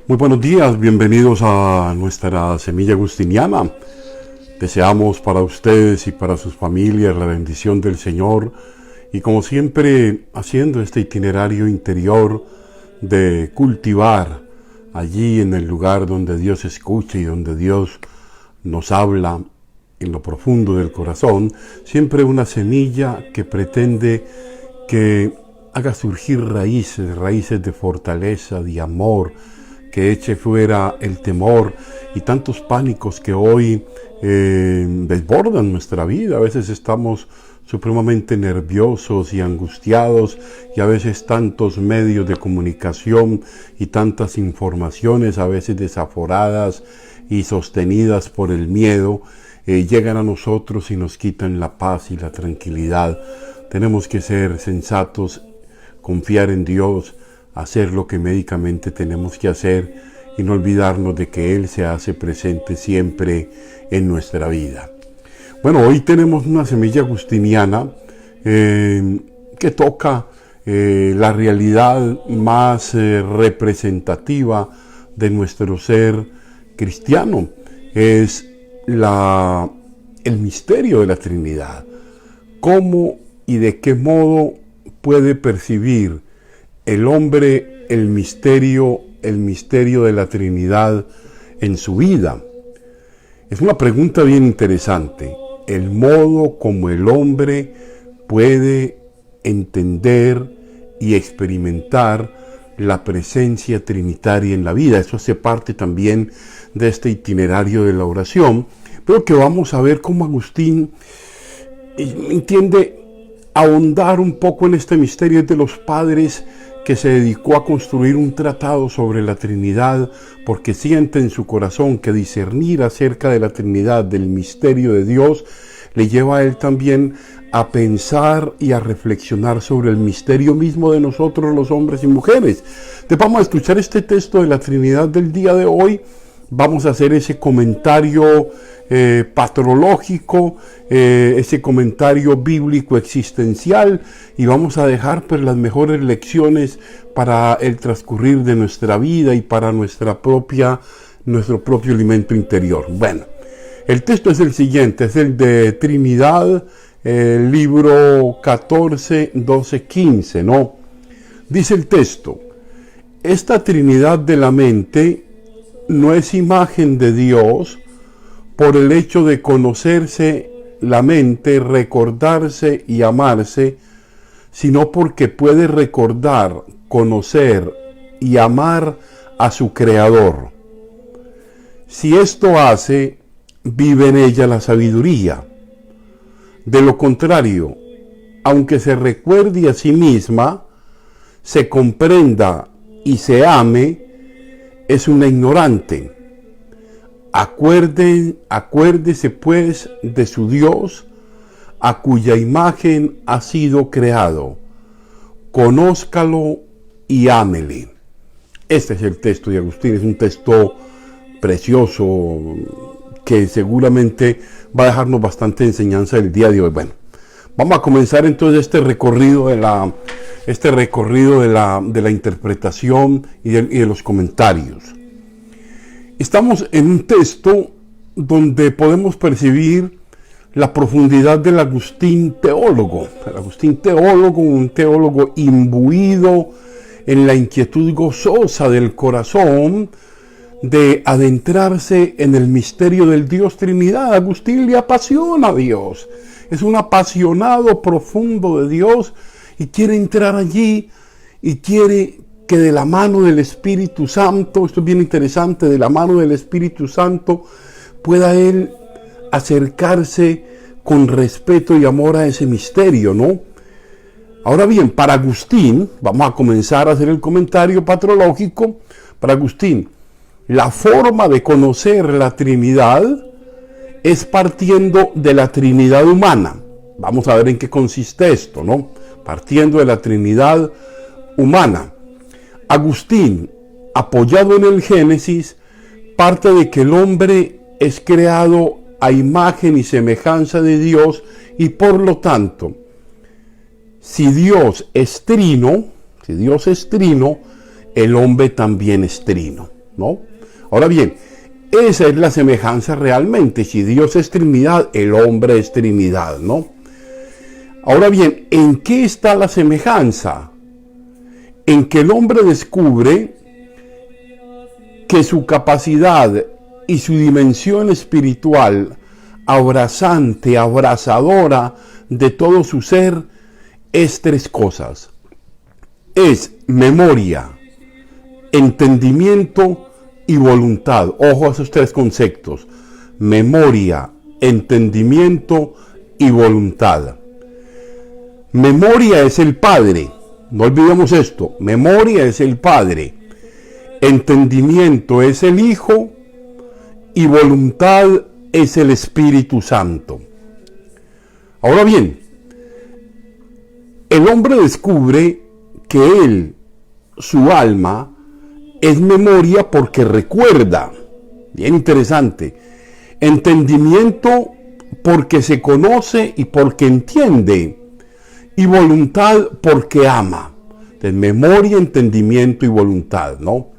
Muy buenos días, bienvenidos a nuestra Semilla Agustiniana. Deseamos para ustedes y para sus familias la bendición del Señor y como siempre haciendo este itinerario interior de cultivar allí en el lugar donde Dios escucha y donde Dios nos habla en lo profundo del corazón, siempre una semilla que pretende que haga surgir raíces de fortaleza, de amor, que eche fuera el temor y tantos pánicos que hoy desbordan nuestra vida. A veces estamos supremamente nerviosos y angustiados y a veces tantos medios de comunicación y tantas informaciones, a veces desaforadas y sostenidas por el miedo, llegan a nosotros y nos quitan la paz y la tranquilidad. Tenemos que ser sensatos, confiar en Dios, hacer lo que médicamente tenemos que hacer y no olvidarnos de que Él se hace presente siempre en nuestra vida. Bueno, hoy tenemos una semilla agustiniana que toca la realidad más representativa de nuestro ser cristiano. Es el misterio de la Trinidad. ¿Cómo y de qué modo puede percibir el hombre el misterio de la Trinidad en su vida? Es una pregunta bien interesante. El modo como el hombre puede entender y experimentar la presencia trinitaria en la vida. Eso hace parte también de este itinerario de la oración, pero que vamos a ver cómo Agustín entiende ahondar un poco en este misterio de los padres, que se dedicó a construir un tratado sobre la Trinidad porque siente en su corazón que discernir acerca de la Trinidad, del misterio de Dios, le lleva a él también a pensar y a reflexionar sobre el misterio mismo de nosotros los hombres y mujeres. Entonces vamos a escuchar este texto de la Trinidad del día de hoy, vamos a hacer ese comentario patrológico, ese comentario bíblico existencial y vamos a dejar pues las mejores lecciones para el transcurrir de nuestra vida y para nuestro propio alimento interior. Bueno, el texto es el siguiente, es el de Trinidad, libro 14, 12, 15, ¿no? Dice el texto: esta Trinidad de la mente no es imagen de Dios por el hecho de conocerse la mente, recordarse y amarse, sino porque puede recordar, conocer y amar a su Creador. Si esto hace, vive en ella la sabiduría. De lo contrario, aunque se recuerde a sí misma, se comprenda y se ame, es una ignorante. Acuérdese pues de su Dios, a cuya imagen ha sido creado. Conózcalo y ámele. Este es el texto de Agustín, es un texto precioso que seguramente va a dejarnos bastante enseñanza el día de hoy. Bueno, vamos a comenzar entonces este recorrido de la interpretación y de los comentarios. Estamos en un texto donde podemos percibir la profundidad del Agustín teólogo. El Agustín teólogo, un teólogo imbuido en la inquietud gozosa del corazón de adentrarse en el misterio del Dios Trinidad. Agustín le apasiona a Dios. Es un apasionado profundo de Dios y quiere entrar allí y quiere que de la mano del Espíritu Santo, esto es bien interesante, de la mano del Espíritu Santo pueda él acercarse con respeto y amor a ese misterio, ¿no? Ahora bien, para Agustín, vamos a comenzar a hacer el comentario patrológico. Para Agustín, la forma de conocer la Trinidad es partiendo de la Trinidad humana. Vamos a ver en qué consiste esto, ¿no? Partiendo de la Trinidad humana. Agustín, apoyado en el Génesis, parte de que el hombre es creado a imagen y semejanza de Dios y por lo tanto, si Dios es trino, el hombre también es trino. ¿no? Ahora bien, esa es la semejanza realmente. Si Dios es Trinidad, el hombre es Trinidad, ¿no? Ahora bien, ¿en qué está la semejanza? En que el hombre descubre que su capacidad y su dimensión espiritual, abrazante, abrazadora de todo su ser, es tres cosas. Es memoria, entendimiento y voluntad. Ojo a esos tres conceptos: memoria, entendimiento y voluntad. Memoria es el Padre, no olvidemos esto, memoria es el Padre, entendimiento es el Hijo y voluntad es el Espíritu Santo. Ahora bien, el hombre descubre que él, su alma, es memoria porque recuerda. Bien interesante. Entendimiento porque se conoce y porque entiende. Y voluntad porque ama. Entonces, memoria, entendimiento y voluntad, ¿no?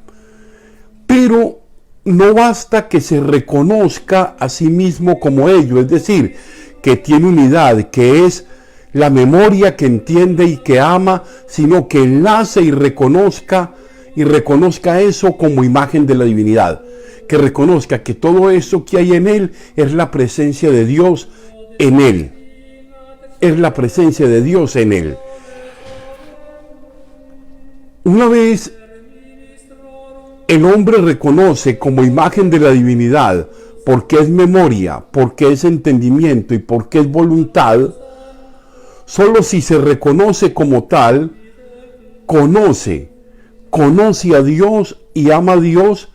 Pero no basta que se reconozca a sí mismo como ello, es decir, que tiene unidad, que es la memoria que entiende y que ama, sino que enlace y reconozca eso como imagen de la divinidad, que reconozca que todo eso que hay en él es la presencia de Dios en él, es la presencia de Dios en él. Una vez el hombre reconoce como imagen de la divinidad, porque es memoria, porque es entendimiento y porque es voluntad, solo si se reconoce como tal, conoce a Dios y ama a Dios,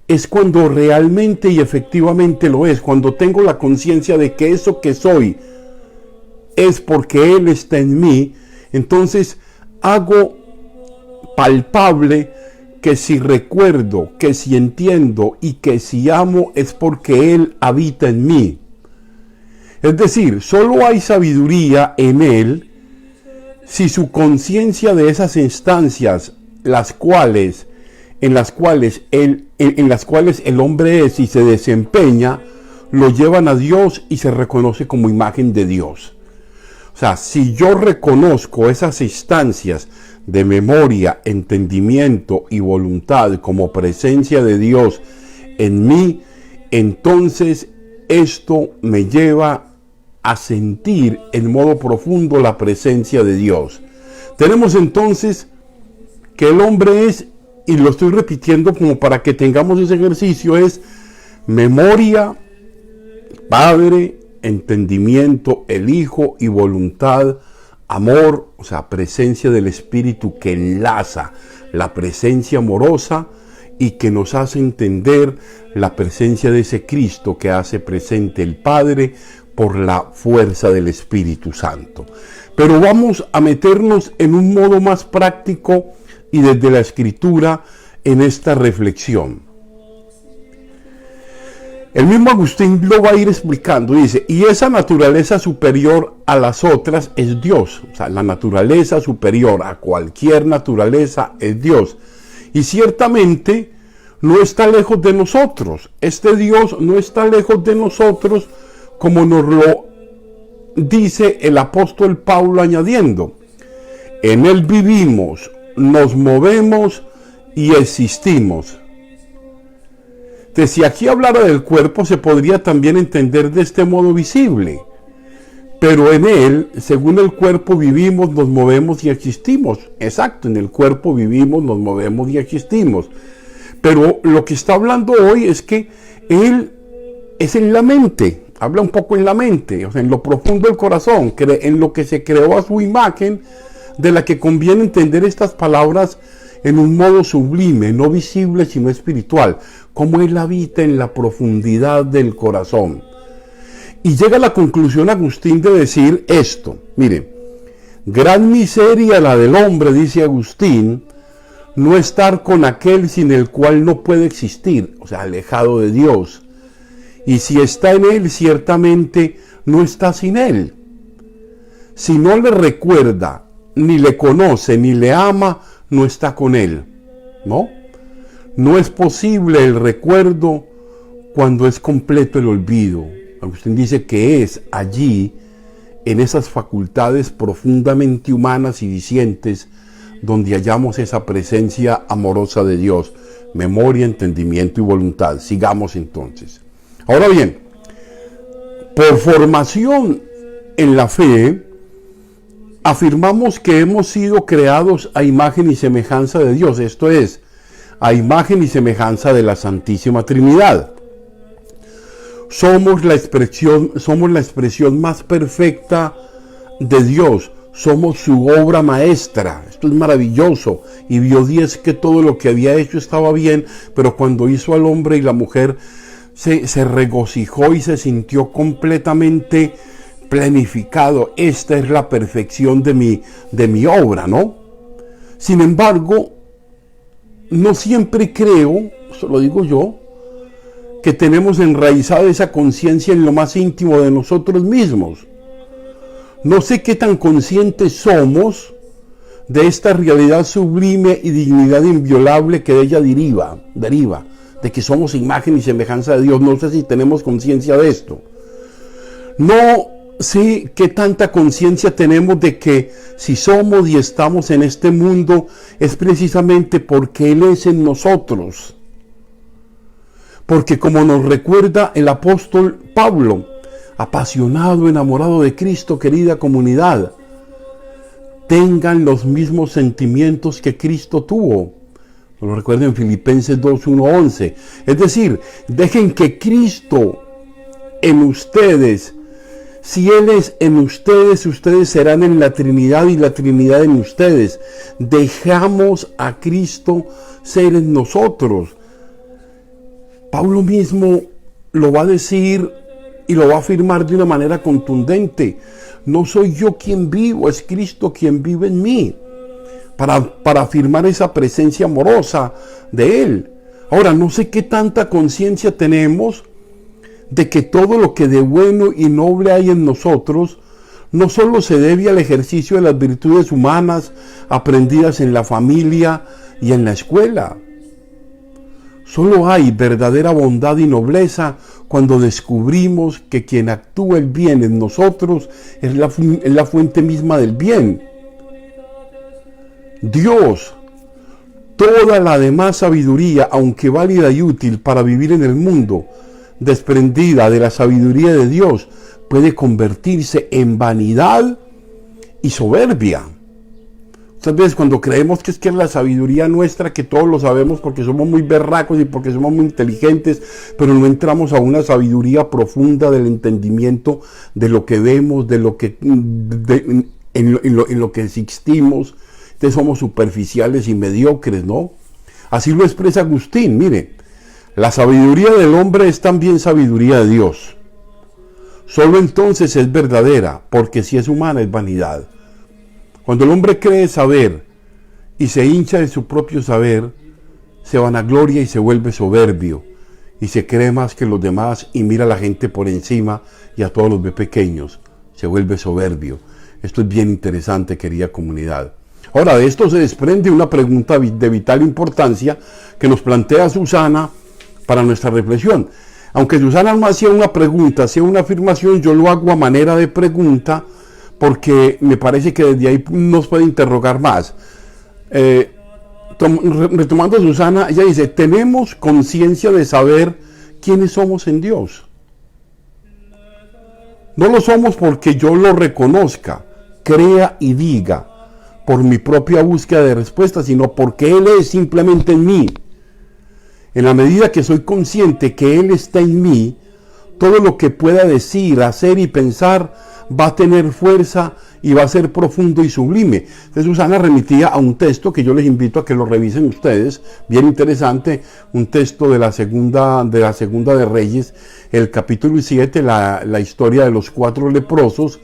es cuando realmente y efectivamente lo es, cuando tengo la conciencia de que eso que soy es porque Él está en mí. Entonces hago palpable que si recuerdo, que si entiendo y que si amo es porque Él habita en mí. Es decir, solo hay sabiduría en Él si su conciencia de esas instancias, en las cuales el hombre es y se desempeña, lo llevan a Dios y se reconoce como imagen de Dios. O sea, si yo reconozco esas instancias de memoria, entendimiento y voluntad como presencia de Dios en mí, entonces esto me lleva a sentir en modo profundo la presencia de Dios. Tenemos entonces que el hombre es, y lo estoy repitiendo como para que tengamos ese ejercicio, es memoria, Padre, entendimiento, el Hijo y voluntad, amor, o sea, presencia del Espíritu que enlaza la presencia amorosa y que nos hace entender la presencia de ese Cristo que hace presente el Padre por la fuerza del Espíritu Santo. Pero vamos a meternos en un modo más práctico y desde la Escritura en esta reflexión. El mismo Agustín lo va a ir explicando, dice, y esa naturaleza superior a las otras es Dios. O sea, la naturaleza superior a cualquier naturaleza es Dios. Y ciertamente no está lejos de nosotros. Este Dios no está lejos de nosotros, como nos lo dice el apóstol Pablo añadiendo. En Él vivimos, nos movemos y existimos. Entonces, si aquí hablara del cuerpo, se podría también entender de este modo visible. Pero en Él, según el cuerpo, vivimos, nos movemos y existimos. Exacto, en el cuerpo vivimos, nos movemos y existimos. Pero lo que está hablando hoy es que Él es en la mente. Habla un poco en la mente, o sea, en lo profundo del corazón, en lo que se creó a su imagen, de la que conviene entender estas palabras en un modo sublime, no visible sino espiritual, como Él habita en la profundidad del corazón. Y llega a la conclusión Agustín de decir esto, mire, gran miseria la del hombre, dice Agustín, no estar con aquel sin el cual no puede existir, o sea, alejado de Dios. Y si está en Él, ciertamente no está sin Él. Si no le recuerda, ni le conoce, ni le ama, no está con Él, ¿no? No es posible el recuerdo cuando es completo el olvido. Agustín dice que es allí, en esas facultades profundamente humanas y vicientes, donde hallamos esa presencia amorosa de Dios, memoria, entendimiento y voluntad. Sigamos entonces. Ahora bien, por formación en la fe, afirmamos que hemos sido creados a imagen y semejanza de Dios, esto es, a imagen y semejanza de la Santísima Trinidad. Somos la expresión más perfecta de Dios. Somos su obra maestra. Esto es maravilloso. Y vio Dios que todo lo que había hecho estaba bien, pero cuando hizo al hombre y la mujer, se regocijó y se sintió completamente planificado. Esta es la perfección de mi obra, ¿no? Sin embargo, no siempre creo, eso lo digo yo, que tenemos enraizada esa conciencia en lo más íntimo de nosotros mismos. No sé qué tan conscientes somos de esta realidad sublime y dignidad inviolable que de ella deriva, de que somos imagen y semejanza de Dios. No sé si tenemos conciencia de esto. No sé qué tanta conciencia tenemos de que si somos y estamos en este mundo es precisamente porque Él es en nosotros. Porque como nos recuerda el apóstol Pablo, apasionado, enamorado de Cristo, querida comunidad, tengan los mismos sentimientos que Cristo tuvo. Lo recuerden en Filipenses 2:1-11. Es decir, dejen que Cristo en ustedes, si Él es en ustedes, ustedes serán en la Trinidad y la Trinidad en ustedes. Dejamos a Cristo ser en nosotros. Pablo mismo lo va a decir y lo va a afirmar de una manera contundente. No soy yo quien vivo, es Cristo quien vive en mí. Para afirmar esa presencia amorosa de Él. Ahora, no sé qué tanta conciencia tenemos de que todo lo que de bueno y noble hay en nosotros no solo se debe al ejercicio de las virtudes humanas aprendidas en la familia y en la escuela. Solo hay verdadera bondad y nobleza cuando descubrimos que quien actúa el bien en nosotros es la fuente misma del bien. Dios, toda la demás sabiduría, aunque válida y útil para vivir en el mundo, desprendida de la sabiduría de Dios, puede convertirse en vanidad y soberbia. Muchas veces cuando creemos que es la sabiduría nuestra, que todos lo sabemos porque somos muy berracos y porque somos muy inteligentes, pero no entramos a una sabiduría profunda del entendimiento de lo que vemos, de lo que en lo que existimos. Entonces somos superficiales y mediocres, ¿no? Así lo expresa Agustín. Mire, la sabiduría del hombre es también sabiduría de Dios. Solo entonces es verdadera, porque si es humana es vanidad. Cuando el hombre cree saber y se hincha de su propio saber, se vanagloria y se vuelve soberbio, y se cree más que los demás y mira a la gente por encima y a todos los ve pequeños, se vuelve soberbio. Esto es bien interesante, querida comunidad. Ahora, de esto se desprende una pregunta de vital importancia que nos plantea Susana para nuestra reflexión. Aunque Susana no hacía una pregunta, hacía una afirmación, yo lo hago a manera de pregunta, porque me parece que desde ahí nos puede interrogar más. Retomando a Susana, ella dice, ¿tenemos conciencia de saber quiénes somos en Dios? No lo somos porque yo lo reconozca, crea y diga, por mi propia búsqueda de respuesta, sino porque Él es simplemente en mí. En la medida que soy consciente que Él está en mí, todo lo que pueda decir, hacer y pensar va a tener fuerza y va a ser profundo y sublime. Entonces Susana remitía a un texto que yo les invito a que lo revisen ustedes, bien interesante, un texto de la segunda de Reyes, el capítulo 7, la historia de los 4 leprosos,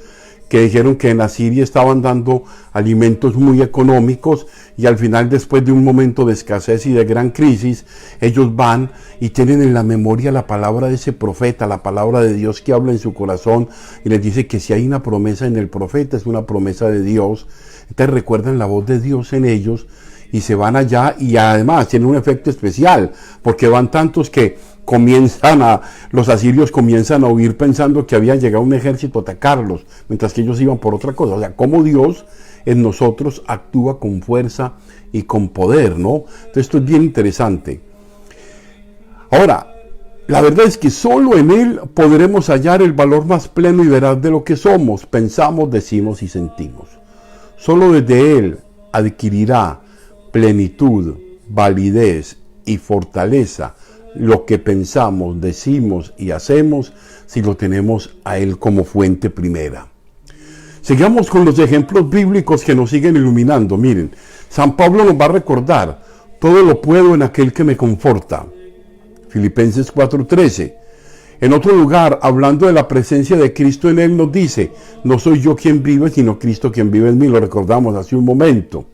que dijeron que en Asiria estaban dando alimentos muy económicos y al final, después de un momento de escasez y de gran crisis, ellos van y tienen en la memoria la palabra de ese profeta, la palabra de Dios que habla en su corazón y les dice que si hay una promesa en el profeta es una promesa de Dios. Entonces recuerdan la voz de Dios en ellos y se van allá, y además tienen un efecto especial, porque van tantos que los asirios comienzan a huir pensando que había llegado un ejército a atacarlos, mientras que ellos iban por otra cosa. O sea, cómo Dios en nosotros actúa con fuerza y con poder, ¿no? Entonces esto es bien interesante. Ahora, la verdad es que solo en Él podremos hallar el valor más pleno y veraz de lo que somos, pensamos, decimos y sentimos. Solo desde Él adquirirá plenitud, validez y fortaleza lo que pensamos, decimos y hacemos si lo tenemos a Él como fuente primera. Sigamos con los ejemplos bíblicos que nos siguen iluminando. Miren, San Pablo nos va a recordar: todo lo puedo en aquel que me conforta. Filipenses 4:13. En otro lugar, hablando de la presencia de Cristo en él, nos dice: no soy yo quien vive, sino Cristo quien vive en mí. Lo recordamos hace un momento.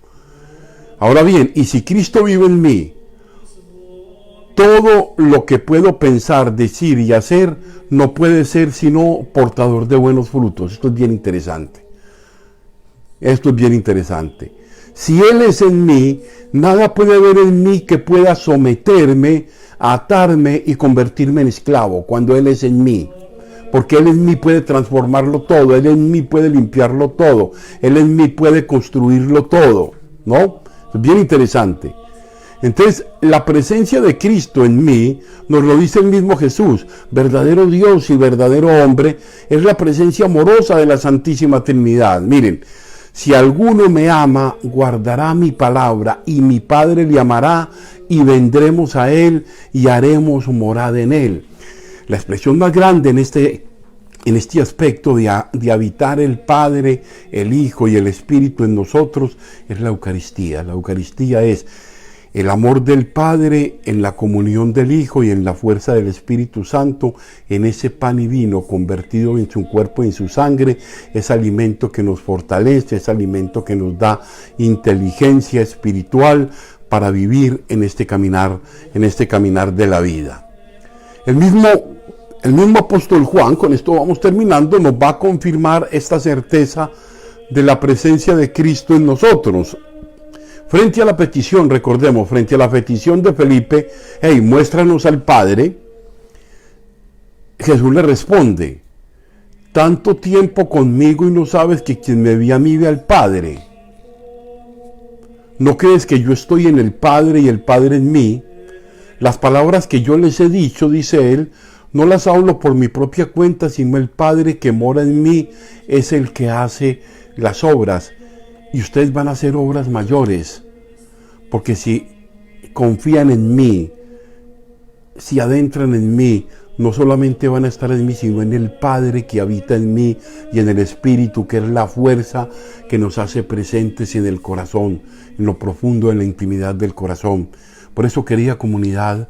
Ahora bien, y si Cristo vive en mí, todo lo que puedo pensar, decir y hacer no puede ser sino portador de buenos frutos. Esto es bien interesante. Esto es bien interesante. Si Él es en mí, nada puede haber en mí que pueda someterme, atarme y convertirme en esclavo cuando Él es en mí. Porque Él en mí puede transformarlo todo, Él en mí puede limpiarlo todo, Él en mí puede construirlo todo, ¿no? Es bien interesante. Entonces, la presencia de Cristo en mí, nos lo dice el mismo Jesús, verdadero Dios y verdadero hombre, es la presencia amorosa de la Santísima Trinidad. Miren, si alguno me ama, guardará mi palabra, y mi Padre le amará, y vendremos a Él, y haremos morada en Él. La expresión más grande en este aspecto de habitar el Padre, el Hijo y el Espíritu en nosotros, es la Eucaristía. La Eucaristía es el amor del Padre en la comunión del Hijo y en la fuerza del Espíritu Santo, en ese pan y vino convertido en su cuerpo y en su sangre, es alimento que nos fortalece, es alimento que nos da inteligencia espiritual para vivir en este caminar de la vida. El mismo apóstol Juan, con esto vamos terminando, nos va a confirmar esta certeza de la presencia de Cristo en nosotros. Frente a la petición, recordemos, frente a la petición de Felipe, hey, muéstranos al Padre, Jesús le responde: tanto tiempo conmigo y no sabes que quien me ve a mí ve al Padre. ¿No crees que yo estoy en el Padre y el Padre en mí? Las palabras que yo les he dicho, dice él, no las hablo por mi propia cuenta, sino el Padre que mora en mí es el que hace las obras. Y ustedes van a hacer obras mayores, porque si confían en mí, si adentran en mí, no solamente van a estar en mí, sino en el Padre que habita en mí y en el Espíritu, que es la fuerza que nos hace presentes en el corazón, en lo profundo, en la intimidad del corazón. Por eso, querida comunidad,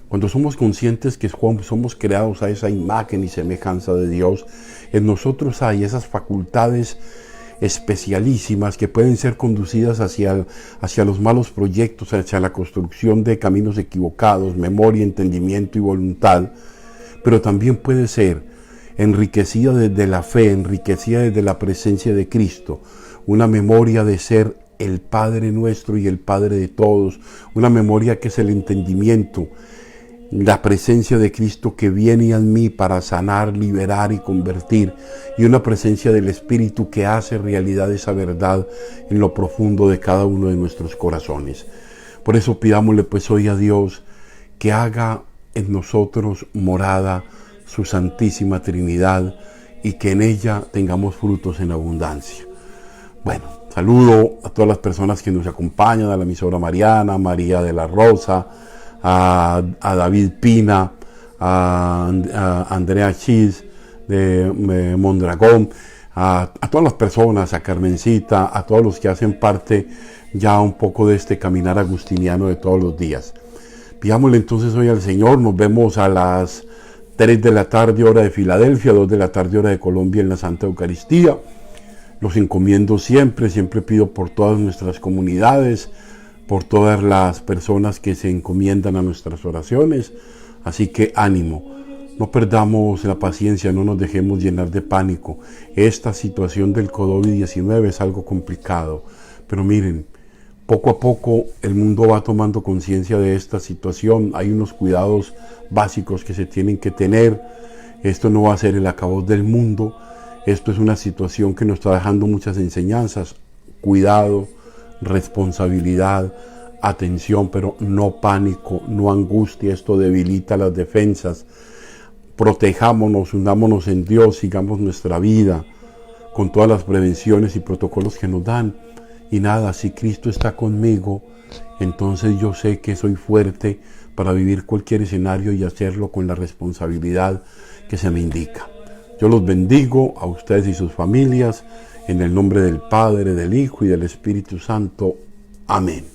cuando somos conscientes que somos creados a esa imagen y semejanza de Dios, en nosotros hay esas facultades especialísimas que pueden ser conducidas hacia los malos proyectos, hacia la construcción de caminos equivocados, memoria, entendimiento y voluntad, pero también puede ser enriquecida desde la fe, enriquecida desde la presencia de Cristo, una memoria de ser el Padre nuestro y el Padre de todos, una memoria que es el entendimiento, la presencia de Cristo que viene a mí para sanar, liberar y convertir, y una presencia del Espíritu que hace realidad esa verdad en lo profundo de cada uno de nuestros corazones. Por eso pidámosle pues hoy a Dios que haga en nosotros morada su Santísima Trinidad y que en ella tengamos frutos en abundancia. Bueno, saludo a todas las personas que nos acompañan, a la emisora Mariana, María de la Rosa, a David Pina, a Andrea Chis de Mondragón, a todas las personas, a Carmencita, a todos los que hacen parte ya un poco de este caminar agustiniano de todos los días. Pidámosle entonces hoy al Señor. Nos vemos a las 3 de la tarde hora de Filadelfia, 2 de la tarde hora de Colombia en la Santa Eucaristía. Los encomiendo siempre pido por todas nuestras comunidades, por todas las personas que se encomiendan a nuestras oraciones. Así que ánimo, no perdamos la paciencia, no nos dejemos llenar de pánico. Esta situación del COVID-19 es algo complicado, pero miren, Poco a poco el mundo va tomando conciencia de esta situación. Hay unos cuidados básicos que se tienen que tener. Esto no va a ser el acabose del mundo. Esto es una situación que nos está dejando muchas enseñanzas. Cuidado, responsabilidad, atención, pero no pánico, no angustia. Esto debilita las defensas. Protejámonos, unámonos en Dios, sigamos nuestra vida con todas las prevenciones y protocolos que nos dan. Y nada, si Cristo está conmigo, entonces yo sé que soy fuerte para vivir cualquier escenario y hacerlo con la responsabilidad que se me indica. Yo los bendigo a ustedes y sus familias en el nombre del Padre, del Hijo y del Espíritu Santo. Amén.